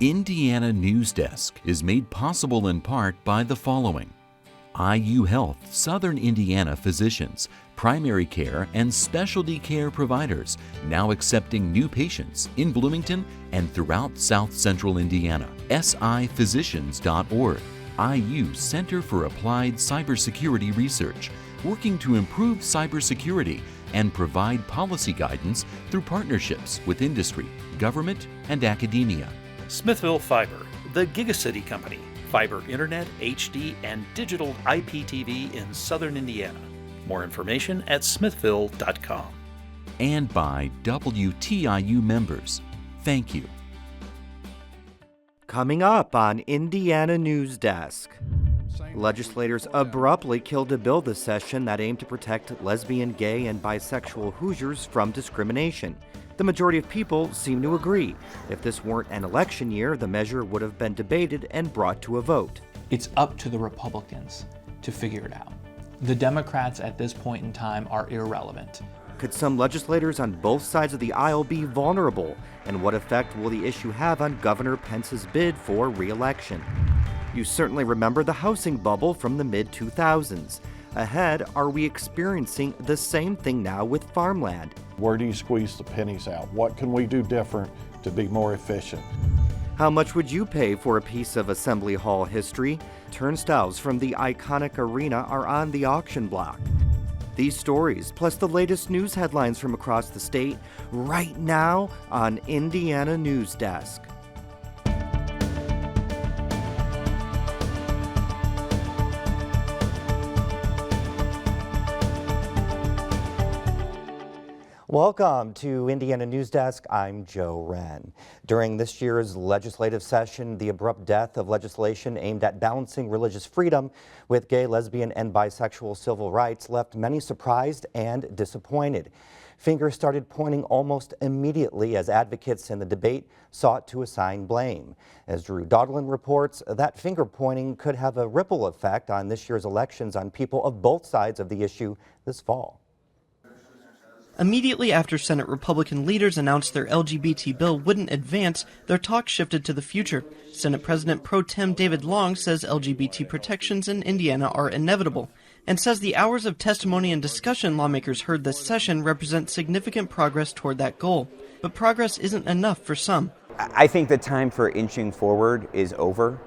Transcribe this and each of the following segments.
Indiana Newsdesk is made possible in part by the following: IU Health Southern Indiana physicians, primary care and specialty care providers now accepting new patients in Bloomington and throughout South Central Indiana. siphysicians.org. IU Center for Applied Cybersecurity Research, working to improve cybersecurity and provide policy guidance through partnerships with industry, government, and academia. Smithville Fiber, the Gigacity Company, fiber internet, HD, and digital IPTV in Southern Indiana. More information at smithville.com. And by WTIU members. Thank you. Coming up on Indiana Newsdesk. Legislators abruptly killed a bill this session that aimed to protect lesbian, gay, and bisexual Hoosiers from discrimination. The majority of people seem to agree. If this weren't an election year, the measure would have been debated and brought to a vote. It's up to the Republicans to figure it out. The Democrats at this point in time are irrelevant. Could some legislators on both sides of the aisle be vulnerable? And what effect will the issue have on Governor Pence's bid for re-election? You certainly remember the housing bubble from the mid-2000s. Ahead, are we experiencing the same thing now with farmland? Where do you squeeze the pennies out? What can we do different to be more efficient? How much would you pay for a piece of Assembly Hall history? Turnstiles from the iconic arena are on the auction block. These stories, plus the latest news headlines from across the state, right now on Indiana Newsdesk. Welcome to Indiana Newsdesk. I'm Joe Wren. During this year's legislative session, the abrupt death of legislation aimed at balancing religious freedom with gay, lesbian, and bisexual civil rights left many surprised and disappointed. Fingers started pointing almost immediately as advocates in the debate sought to assign blame. As Drew Dodlin reports, that finger pointing could have a ripple effect on this year's elections on people of both sides of the issue this fall. Immediately after Senate Republican leaders announced their LGBT bill wouldn't advance, their talk shifted to the future. Senate President Pro Tem David Long says LGBT protections in Indiana are inevitable, and says the hours of testimony and discussion lawmakers heard this session represent significant progress toward that goal. But progress isn't enough for some. I think the time for inching forward is over.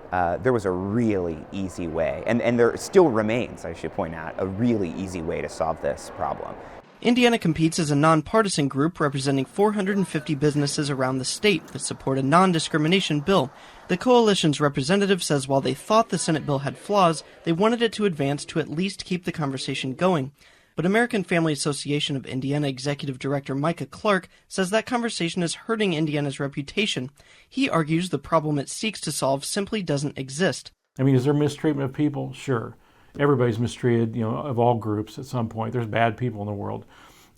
There was a really easy way, and there still remains, I should point out, a really easy way to solve this problem. Indiana Competes is a nonpartisan group representing 450 businesses around the state that support a non-discrimination bill. The coalition's representative says while they thought the Senate bill had flaws, they wanted it to advance to at least keep the conversation going. But American Family Association of Indiana Executive Director Micah Clark says that conversation is hurting Indiana's reputation. He argues the problem it seeks to solve simply doesn't exist. I mean, is there mistreatment of people? Sure. Everybody's mistreated, of all groups at some point. There's bad people in the world.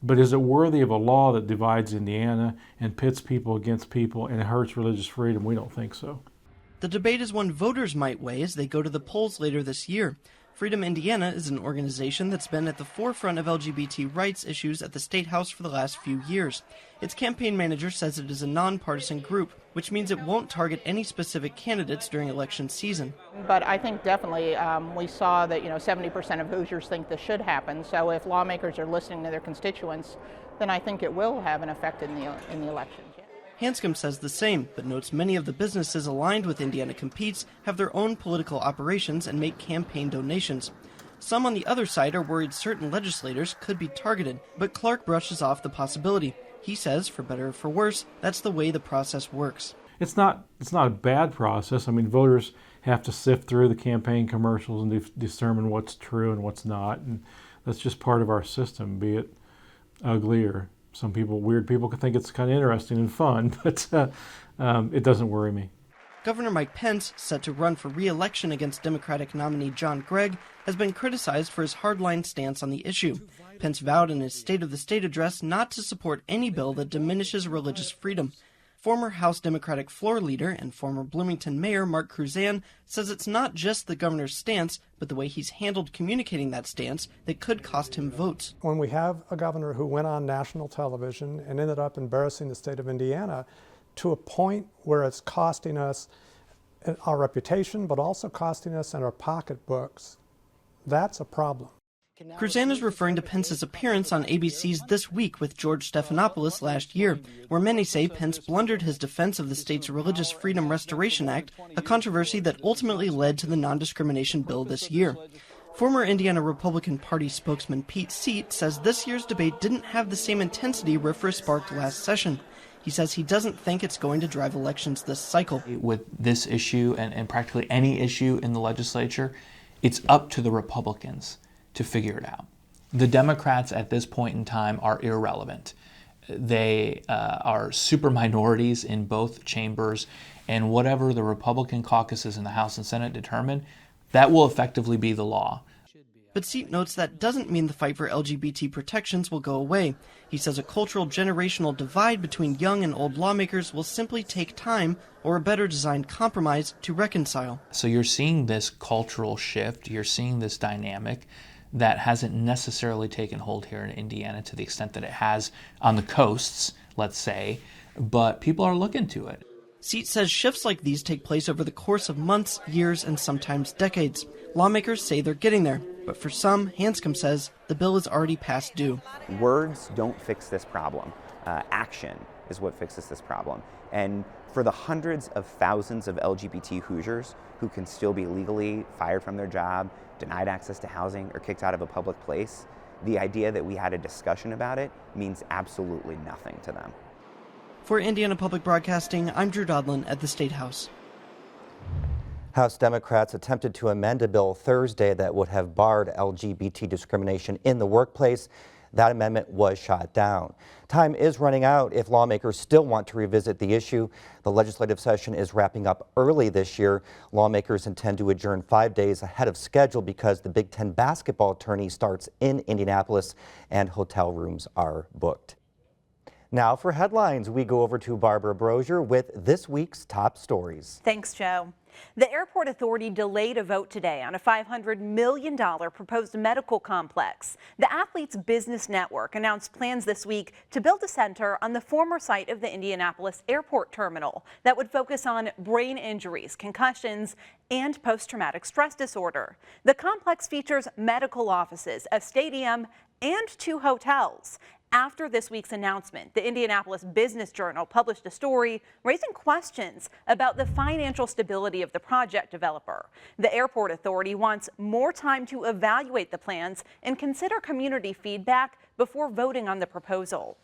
But is it worthy of a law that divides Indiana and pits people against people and hurts religious freedom? We don't think so. The debate is one voters might weigh as they go to the polls later this year. Freedom Indiana is an organization that's been at the forefront of LGBT rights issues at the State House for the last few years. Its campaign manager says it is a nonpartisan group, which means it won't target any specific candidates during election season. But I think definitely we saw that 70% of Hoosiers think this should happen. So if lawmakers are listening to their constituents, then I think it will have an effect in the elections. Yeah. Hanscom says the same, but notes many of the businesses aligned with Indiana Competes have their own political operations and make campaign donations. Some on the other side are worried certain legislators could be targeted, but Clark brushes off the possibility. He says, for better or for worse, that's the way the process works. It's not a bad process. I mean, voters have to sift through the campaign commercials and determine what's true and what's not, and that's just part of our system, be it ugly or weird people can think it's kind of interesting and fun, but it doesn't worry me. Governor Mike Pence, set to run for re-election against Democratic nominee John Gregg, has been criticized for his hardline stance on the issue. Pence vowed in his State of the State address not to support any bill that diminishes religious freedom. Former House Democratic floor leader and former Bloomington Mayor Mark Kruzan says it's not just the governor's stance, but the way he's handled communicating that stance that could cost him votes. When we have a governor who went on national television and ended up embarrassing the state of Indiana, to a point where it's costing us our reputation, but also costing us in our pocketbooks, that's a problem. Kruzan is referring to Pence's appearance on ABC's This Week with George Stephanopoulos last year, where many say Pence blundered his defense of the state's Religious Freedom Restoration Act, a controversy that ultimately led to the non-discrimination bill this year. Former Indiana Republican Party spokesman Pete Seat says this year's debate didn't have the same intensity RFRA sparked last session. He says he doesn't think it's going to drive elections this cycle. With this issue and practically any issue in the legislature, it's up to the Republicans to figure it out. The Democrats at this point in time are irrelevant. They are super minorities in both chambers, and whatever the Republican caucuses in the House and Senate determine, that will effectively be the law. But Seat notes that doesn't mean the fight for LGBT protections will go away. He says a cultural generational divide between young and old lawmakers will simply take time or a better designed compromise to reconcile. So you're seeing this cultural shift, you're seeing this dynamic that hasn't necessarily taken hold here in Indiana to the extent that it has on the coasts, let's say, but people are looking to it. Seat says shifts like these take place over the course of months, years, and sometimes decades. Lawmakers say they're getting there, but for some, Hanscom says the bill is already past due. Words don't fix this problem. Action is what fixes this problem. And for the hundreds of thousands of LGBT Hoosiers who can still be legally fired from their job, denied access to housing, or kicked out of a public place, the idea that we had a discussion about it means absolutely nothing to them. For Indiana Public Broadcasting, I'm Drew Dodlin at the State House. House Democrats attempted to amend a bill Thursday that would have barred LGBT discrimination in the workplace. That amendment was shot down. Time is running out if lawmakers still want to revisit the issue. The legislative session is wrapping up early this year. Lawmakers intend to adjourn 5 days ahead of schedule because the Big Ten basketball tourney starts in Indianapolis and hotel rooms are booked. Now for headlines, we go over to Barbara Brosier with this week's top stories. Thanks, Joe. The airport authority delayed a vote today on a $500 million proposed medical complex. The Athletes Business Network announced plans this week to build a center on the former site of the Indianapolis Airport Terminal that would focus on brain injuries, concussions, and post-traumatic stress disorder. The complex features medical offices, a stadium, and 2 hotels. After this week's announcement, the Indianapolis Business Journal published a story raising questions about the financial stability of the project developer. The airport authority wants more time to evaluate the plans and consider community feedback before voting on the proposal.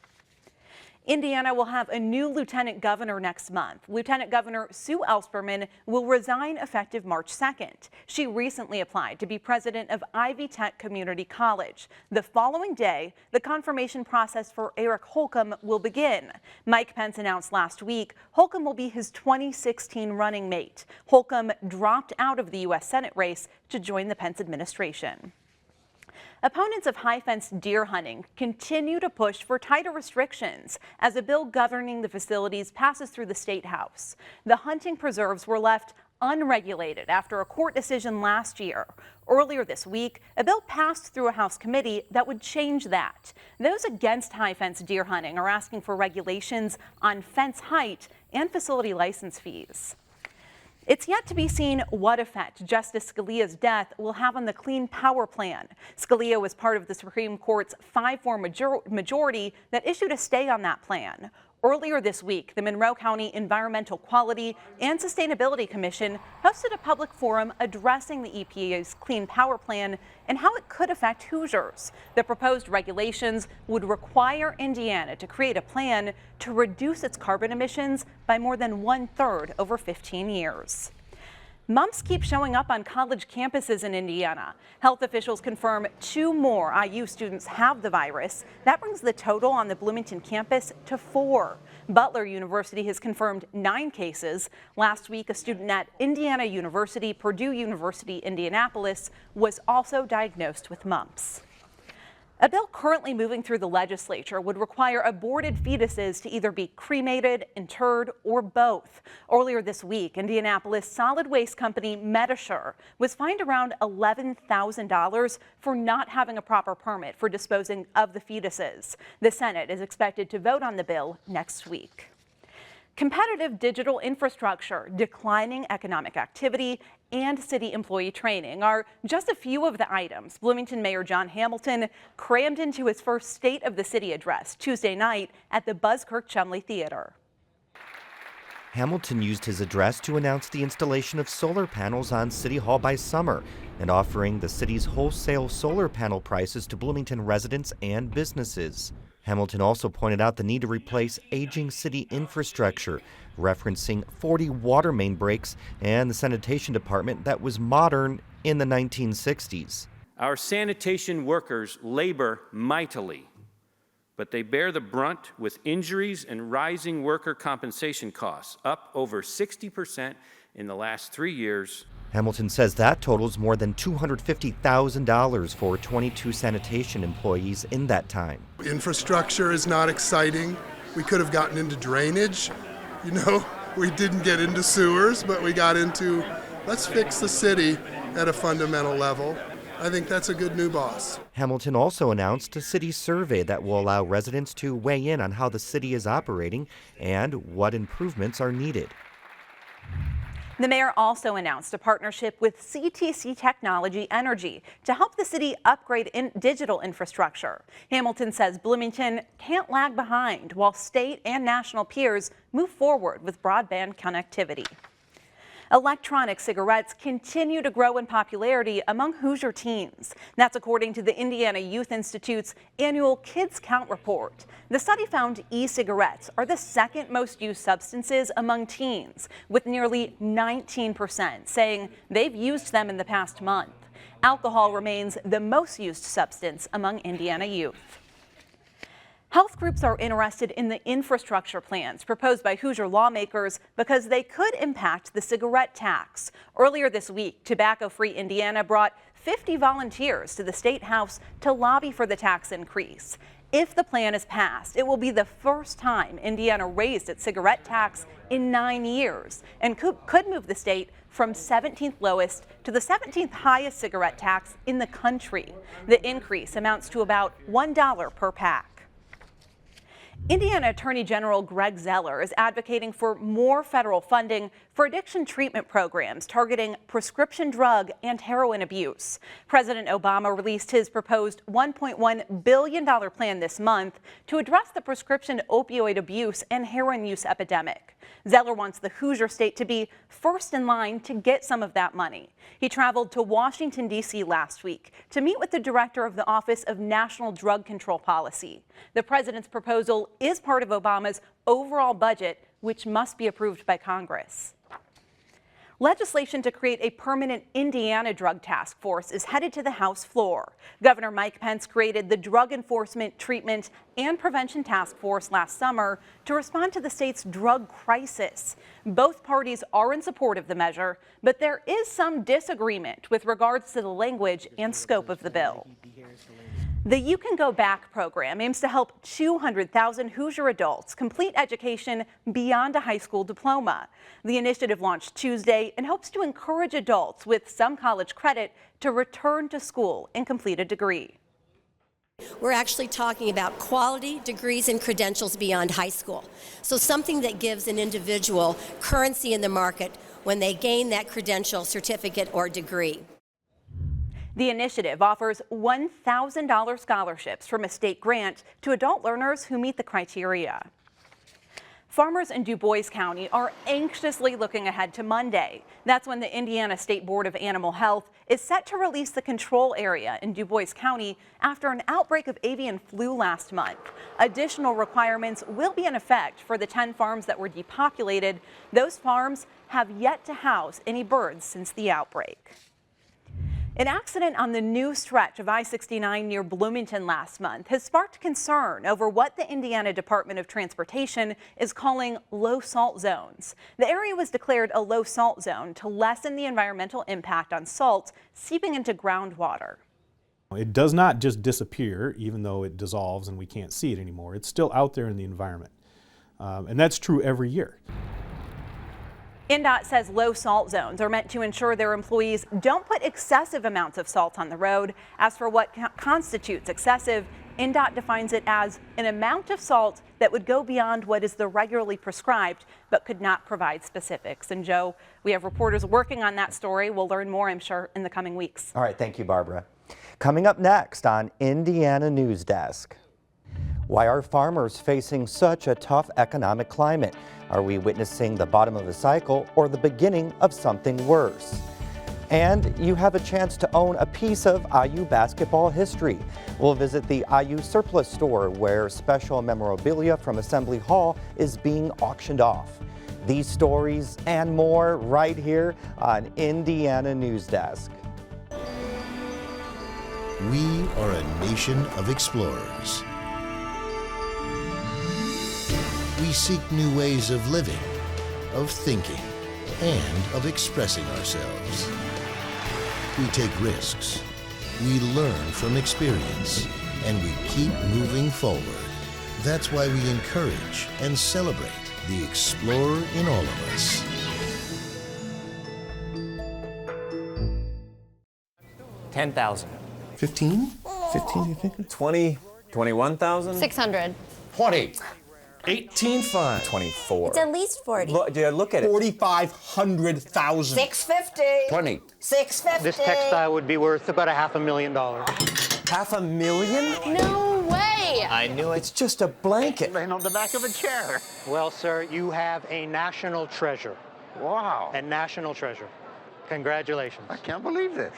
Indiana will have a new lieutenant governor next month. Lieutenant Governor Sue Ellspermann will resign effective March 2nd. She recently applied to be president of Ivy Tech Community College. The following day, the confirmation process for Eric Holcomb will begin. Mike Pence announced last week Holcomb will be his 2016 running mate. Holcomb dropped out of the U.S. Senate race to join the Pence administration. Opponents of high-fence deer hunting continue to push for tighter restrictions as a bill governing the facilities passes through the State House. The hunting preserves were left unregulated after a court decision last year. Earlier this week, a bill passed through a House committee that would change that. Those against high-fence deer hunting are asking for regulations on fence height and facility license fees. It's yet to be seen what effect Justice Scalia's death will have on the Clean Power Plan. Scalia was part of the Supreme Court's 5-4 majority that issued a stay on that plan. Earlier this week, the Monroe County Environmental Quality and Sustainability Commission hosted a public forum addressing the EPA's Clean Power Plan and how it could affect Hoosiers. The proposed regulations would require Indiana to create a plan to reduce its carbon emissions by more than 1/3 over 15 years. Mumps keep showing up on college campuses in Indiana. Health officials confirm 2 more IU students have the virus. That brings the total on the Bloomington campus to 4. Butler University has confirmed 9 cases. Last week, a student at Indiana University, Purdue University, Indianapolis, was also diagnosed with mumps. A bill currently moving through the legislature would require aborted fetuses to either be cremated, interred, or both. Earlier this week, Indianapolis solid waste company Medisure was fined around $11,000 for not having a proper permit for disposing of the fetuses. The Senate is expected to vote on the bill next week. Competitive digital infrastructure, declining economic activity, and city employee training are just a few of the items Bloomington Mayor John Hamilton crammed into his first State of the City address Tuesday night at the Buskirk-Chumley Theater. Hamilton used his address to announce the installation of solar panels on City Hall by summer and offering the city's wholesale solar panel prices to Bloomington residents and businesses. Hamilton also pointed out the need to replace aging city infrastructure, referencing 40 water main breaks and the sanitation department that was modern in the 1960s. Our sanitation workers labor mightily, but they bear the brunt with injuries and rising worker compensation costs, up over 60% in the last 3 years. Hamilton says that totals more than $250,000 for 22 sanitation employees in that time. Infrastructure is not exciting. We could have gotten into drainage. You know, we didn't get into sewers, but we got into let's fix the city at a fundamental level. I think that's a good new boss. Hamilton also announced a city survey that will allow residents to weigh in on how the city is operating and what improvements are needed. The mayor also announced a partnership with CTC Technology Energy to help the city upgrade digital infrastructure. Hamilton says Bloomington can't lag behind while state and national peers move forward with broadband connectivity. Electronic cigarettes continue to grow in popularity among Hoosier teens. That's according to the Indiana Youth Institute's annual Kids Count report. The study found e-cigarettes are the second most used substances among teens, with nearly 19% saying they've used them in the past month. Alcohol remains the most used substance among Indiana youth. Health groups are interested in the infrastructure plans proposed by Hoosier lawmakers because they could impact the cigarette tax. Earlier this week, Tobacco Free Indiana brought 50 volunteers to the State House to lobby for the tax increase. If the plan is passed, it will be the first time Indiana raised its cigarette tax in 9 years and could move the state from 17th lowest to the 17th highest cigarette tax in the country. The increase amounts to about $1 per pack. Indiana Attorney General Greg Zeller is advocating for more federal funding for addiction treatment programs targeting prescription drug and heroin abuse. President Obama released his proposed $1.1 billion plan this month to address the prescription opioid abuse and heroin use epidemic. Zeller wants the Hoosier state to be first in line to get some of that money. He traveled to Washington, D.C. last week to meet with the director of the Office of National Drug Control Policy. The president's proposal is part of Obama's overall budget, which must be approved by Congress. Legislation to create a permanent Indiana drug task force is headed to the House floor. Governor Mike Pence created the Drug Enforcement, Treatment, and Prevention Task Force last summer to respond to the state's drug crisis. Both parties are in support of the measure, but there is some disagreement with regards to the language and scope of the bill. The You Can Go Back program aims to help 200,000 Hoosier adults complete education beyond a high school diploma. The initiative launched Tuesday and hopes to encourage adults with some college credit to return to school and complete a degree. We're actually talking about quality degrees and credentials beyond high school. So something that gives an individual currency in the market when they gain that credential, certificate, or degree. The initiative offers $1,000 scholarships from a state grant to adult learners who meet the criteria. Farmers in Du Bois County are anxiously looking ahead to Monday. That's when the Indiana State Board of Animal Health is set to release the control area in Du Bois County after an outbreak of avian flu last month. Additional requirements will be in effect for the 10 farms that were depopulated. Those farms have yet to house any birds since the outbreak. An accident on the new stretch of I-69 near Bloomington last month has sparked concern over what the Indiana Department of Transportation is calling low salt zones. The area was declared a low salt zone to lessen the environmental impact on salt seeping into groundwater. It does not just disappear, even though it dissolves and we can't see it anymore. It's still out there in the environment. And that's true every year. INDOT says low salt zones are meant to ensure their employees don't put excessive amounts of salt on the road. As for what constitutes excessive, INDOT defines it as an amount of salt that would go beyond what is the regularly prescribed, but could not provide specifics. And Joe, we have reporters working on that story. We'll learn more, I'm sure, in the coming weeks. All right, thank you, Barbara. Coming up next on Indiana News Desk. Why are farmers facing such a tough economic climate? Are we witnessing the bottom of a cycle or the beginning of something worse? And you have a chance to own a piece of IU basketball history. We'll visit the IU surplus store where special memorabilia from Assembly Hall is being auctioned off. These stories and more right here on Indiana News Desk. We are a nation of explorers. We seek new ways of living, of thinking, and of expressing ourselves. We take risks, we learn from experience, and we keep moving forward. That's why we encourage and celebrate the explorer in all of us. $10,000. 15? 15, you think? 20, 21,000? 600. 20. 18.5. 24. It's at least 40. Look at it. 4,500,000. 650. 20. 650. This textile would be worth about $500,000. $500,000? No way. I knew it's just a blanket. Laying on the back of a chair. Well, sir, you have a national treasure. Wow. A national treasure. Congratulations. I can't believe this.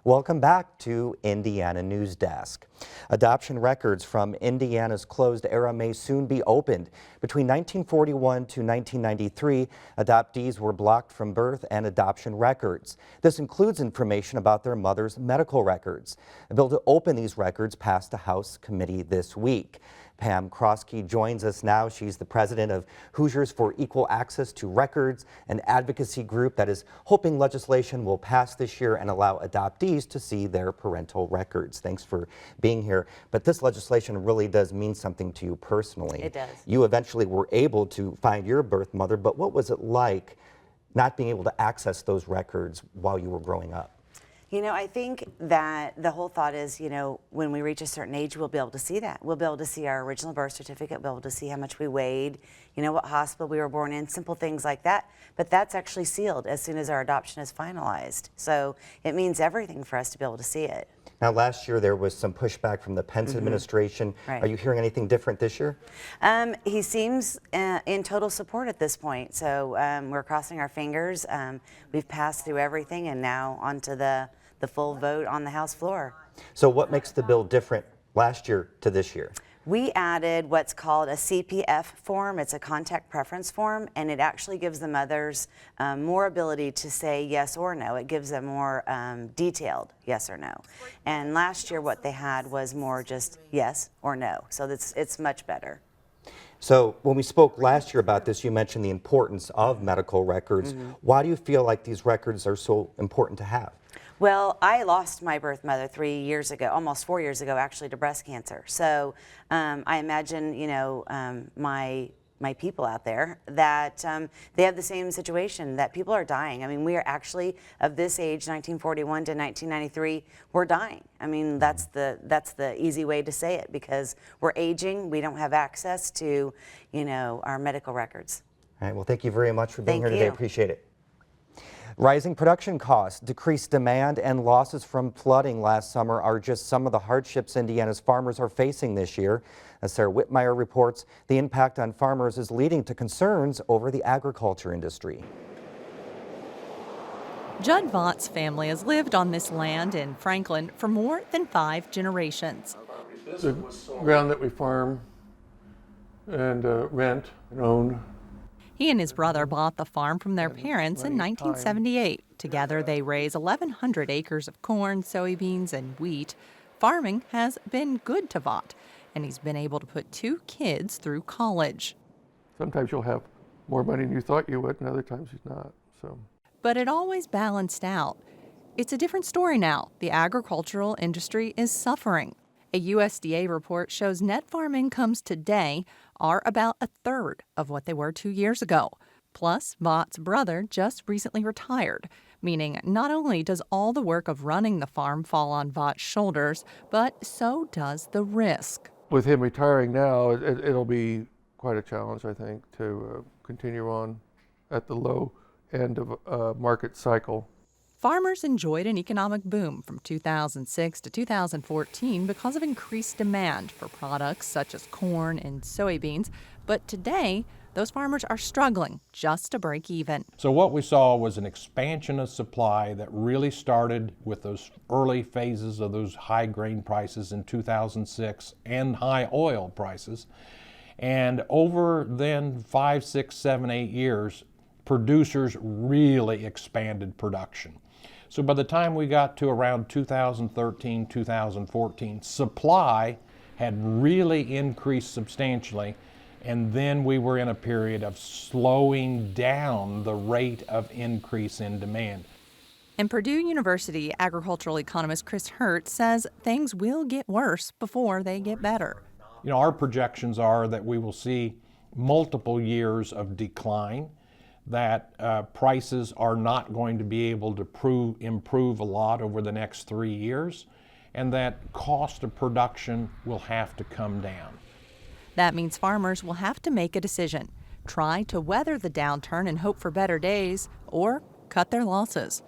Welcome back to Indiana News Desk. Adoption records from Indiana's closed era may soon be opened. Between 1941 to 1993, adoptees were blocked from birth and adoption records. This includes information about their mother's medical records. A bill to open these records passed the House committee this week. Pam Kroski joins us now. She's the president of Hoosiers for Equal Access to Records, an advocacy group that is hoping legislation will pass this year and allow adoptees to see their parental records. Thanks for being here. But this legislation really does mean something to you personally. It does. You eventually were able to find your birth mother, but what was it like not being able to access those records while you were growing up? You know, I think that the whole thought is, you know, when we reach a certain age, we'll be able to see that. We'll be able to see our original birth certificate, we'll be able to see how much we weighed, you know, what hospital we were born in, simple things like that. But that's actually sealed as soon as our adoption is finalized. So it means everything for us to be able to see it. Now, last year there was some pushback from the Pence administration. Right. Are you hearing anything different this year? He seems in total support at this point. So we're crossing our fingers. We've passed through everything and now onto the full vote on the House floor. So what makes the bill different last year to this year? We added what's called a CPF form. It's a contact preference form, and it actually gives the mothers more ability to say yes or no. It gives them more detailed yes or no. And last year what they had was more just yes or no. So it's much better. So when we spoke last year about this, you mentioned the importance of medical records. Why do you feel like these records are so important to have? Well, I lost my birth mother 3 years ago, almost 4 years ago, actually, to breast cancer. So I imagine, you know, my people out there that they have the same situation, that people are dying. I mean, we are actually, of this age, 1941 to 1993, we're dying. I mean, that's the easy way to say it, because we're aging, we don't have access to, you know, our medical records. All right, well, thank you very much for being here today. you. Appreciate it. Rising production costs, decreased demand, and losses from flooding last summer are just some of the hardships Indiana's farmers are facing this year. As Sarah Whitmire reports, the impact on farmers is leading to concerns over the agriculture industry. Judd Vought's family has lived on this land in Franklin for more than 5 generations. The ground that we farm and rent and own. He and his brother bought the farm from their parents in 1978. Together they raise 1,100 acres of corn, soybeans, and wheat. Farming has been good to Vaught, and he's been able to put 2 kids through college. Sometimes you'll have more money than you thought you would, and other times you're not. So. But it always balanced out. It's a different story now. The agricultural industry is suffering. A USDA report shows net farm incomes today are about 1/3 of what they were 2 years ago. Plus, Vaught's brother just recently retired. meaning not only does all the work of running the farm fall on Vought's shoulders, but so does the risk. With him retiring now, it'll be quite a challenge, I think, to continue on at the low end of a market cycle. Farmers enjoyed an economic boom from 2006 to 2014 because of increased demand for products such as corn and soybeans, but today, those farmers are struggling just to break even. So what we saw was an expansion of supply that really started with those early phases of those high grain prices in 2006 and high oil prices. And over then 5, 6, 7, 8 years, producers really expanded production. So by the time we got to around 2013, 2014, supply had really increased substantially. And then we were in a period of slowing down the rate of increase in demand. And Purdue University agricultural economist Chris Hurt says things will get worse before they get better. You know, our projections are that we will see multiple years of decline, that prices are not going to be able to improve a lot over the next 3 years, and that cost of production will have to come down. That means farmers will have to make a decision, try to weather the downturn and hope for better days, or cut their losses.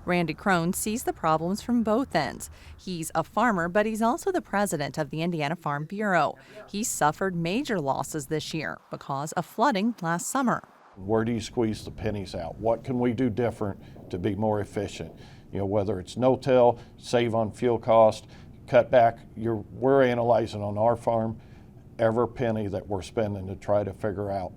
Randy Crone sees the problems from both ends. He's a farmer, but he's also the president of the Indiana Farm Bureau. He suffered major losses this year because of flooding last summer. Where do you squeeze the pennies out? What can we do different to be more efficient? You know, whether it's no-till, save on fuel cost, cut back. We're analyzing on our farm every penny that we're spending to try to figure out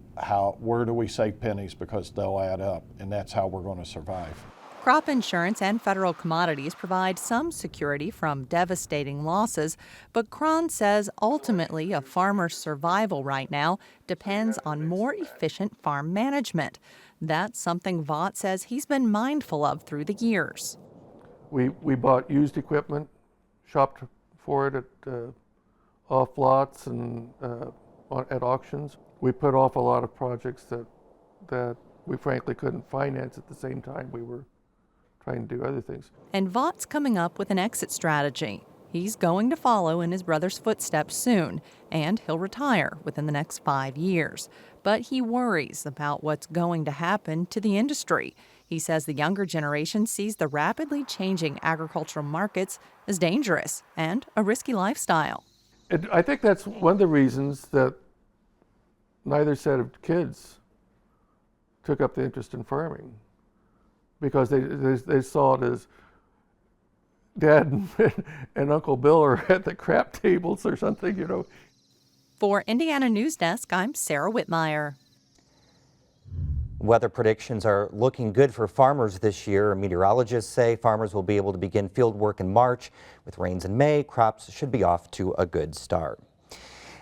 where do we save pennies, because they'll add up, and that's how we're going to survive. Crop insurance and federal commodities provide some security from devastating losses, but Cron says ultimately a farmer's survival right now depends on more efficient farm management. That's something Vaught says he's been mindful of through the years. We bought used equipment, shopped for it at off lots and at auctions. We put off a lot of projects that we frankly couldn't finance at the same time we were trying to do other things. And Vaught's coming up with an exit strategy. He's going to follow in his brother's footsteps soon, and he'll retire within the next 5 years. But he worries about what's going to happen to the industry. He says the younger generation sees the rapidly changing agricultural markets as dangerous and a risky lifestyle. I think that's one of the reasons that neither set of kids took up the interest in farming, because they saw it as Dad and Uncle Bill are at the crap tables or something, you know. For Indiana Newsdesk, I'm Sarah Whitmire. Weather predictions are looking good for farmers this year. Meteorologists say farmers will be able to begin field work in March. With rains in May, crops should be off to a good start.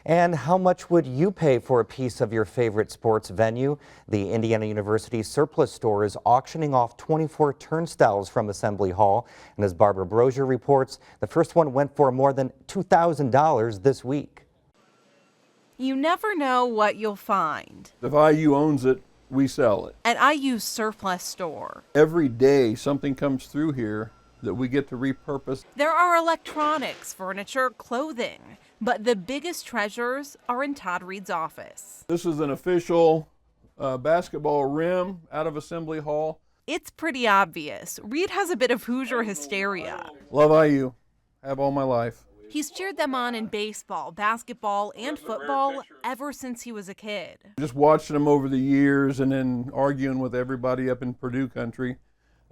And how much would you pay for a piece of your favorite sports venue? The Indiana University Surplus Store is auctioning off 24 turnstiles from Assembly Hall. And as Barbara Brozier reports, the first one went for more than $2,000 this week. You never know what you'll find. If IU owns it, we sell it. At IU's Surplus Store. Every day something comes through here that we get to repurpose. There are electronics, furniture, clothing, but the biggest treasures are in Todd Reed's office. This is an official basketball rim out of Assembly Hall. It's pretty obvious. Reed has a bit of Hoosier hysteria. Love IU. Have all my life. He's cheered them on in baseball, basketball, and football ever since he was a kid. Just watching them over the years and then arguing with everybody up in Purdue country,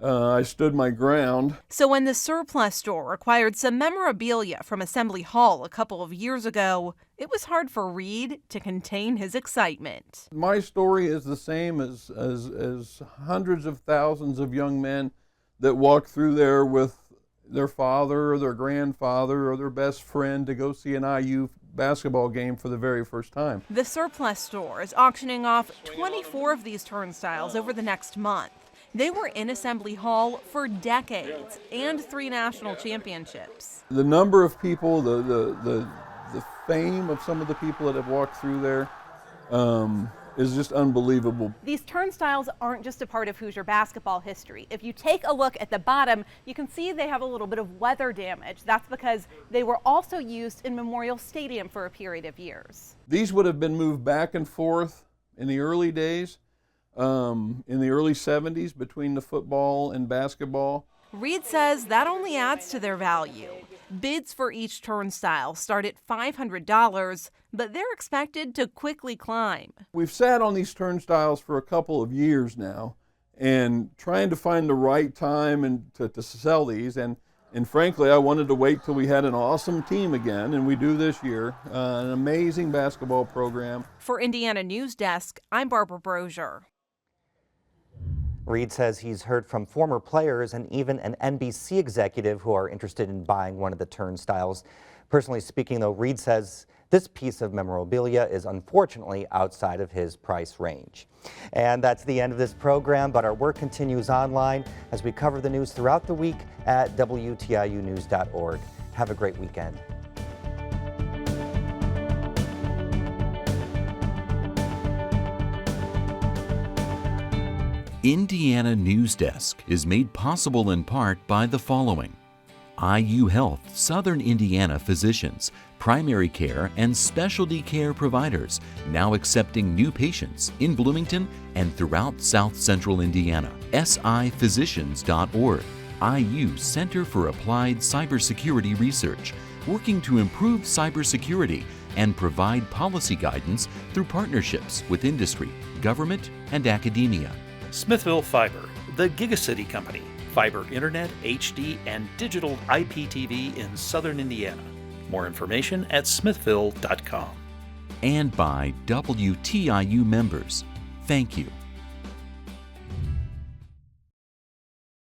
I stood my ground. So when the Surplus Store acquired some memorabilia from Assembly Hall a couple of years ago, it was hard for Reed to contain his excitement. My story is the same as hundreds of thousands of young men that walk through there with their father or their grandfather or their best friend to go see an IU basketball game for the very first time. The Surplus Store is auctioning off 24 of these turnstiles over the next month. They were in Assembly Hall for decades and 3 national championships. The number of people, the fame of some of the people that have walked through there, is just unbelievable. These turnstiles aren't just a part of Hoosier basketball history. If you take a look at the bottom, you can see they have a little bit of weather damage. That's because they were also used in Memorial Stadium for a period of years. These would have been moved back and forth in the early days, in the early 70s between the football and basketball. Reed says that only adds to their value. Bids for each turnstile start at $500, but they're expected to quickly climb. We've sat on these turnstiles for a couple of years now and trying to find the right time and to sell these. And frankly, I wanted to wait till we had an awesome team again, and we do this year, an amazing basketball program. For Indiana Newsdesk, I'm Barbara Brozier. Reed says he's heard from former players and even an NBC executive who are interested in buying one of the turnstiles. Personally speaking, though, Reed says this piece of memorabilia is unfortunately outside of his price range. And that's the end of this program, but our work continues online as we cover the news throughout the week at WTIUnews.org. Have a great weekend. Indiana Newsdesk is made possible in part by the following: IU Health Southern Indiana physicians, primary care and specialty care providers, now accepting new patients in Bloomington and throughout South Central Indiana. SIphysicians.org, IU Center for Applied Cybersecurity Research, working to improve cybersecurity and provide policy guidance through partnerships with industry, government, and academia. Smithville Fiber, the Gigacity Company, fiber internet, HD, and digital IPTV in Southern Indiana. More information at smithville.com. And by WTIU members. Thank you.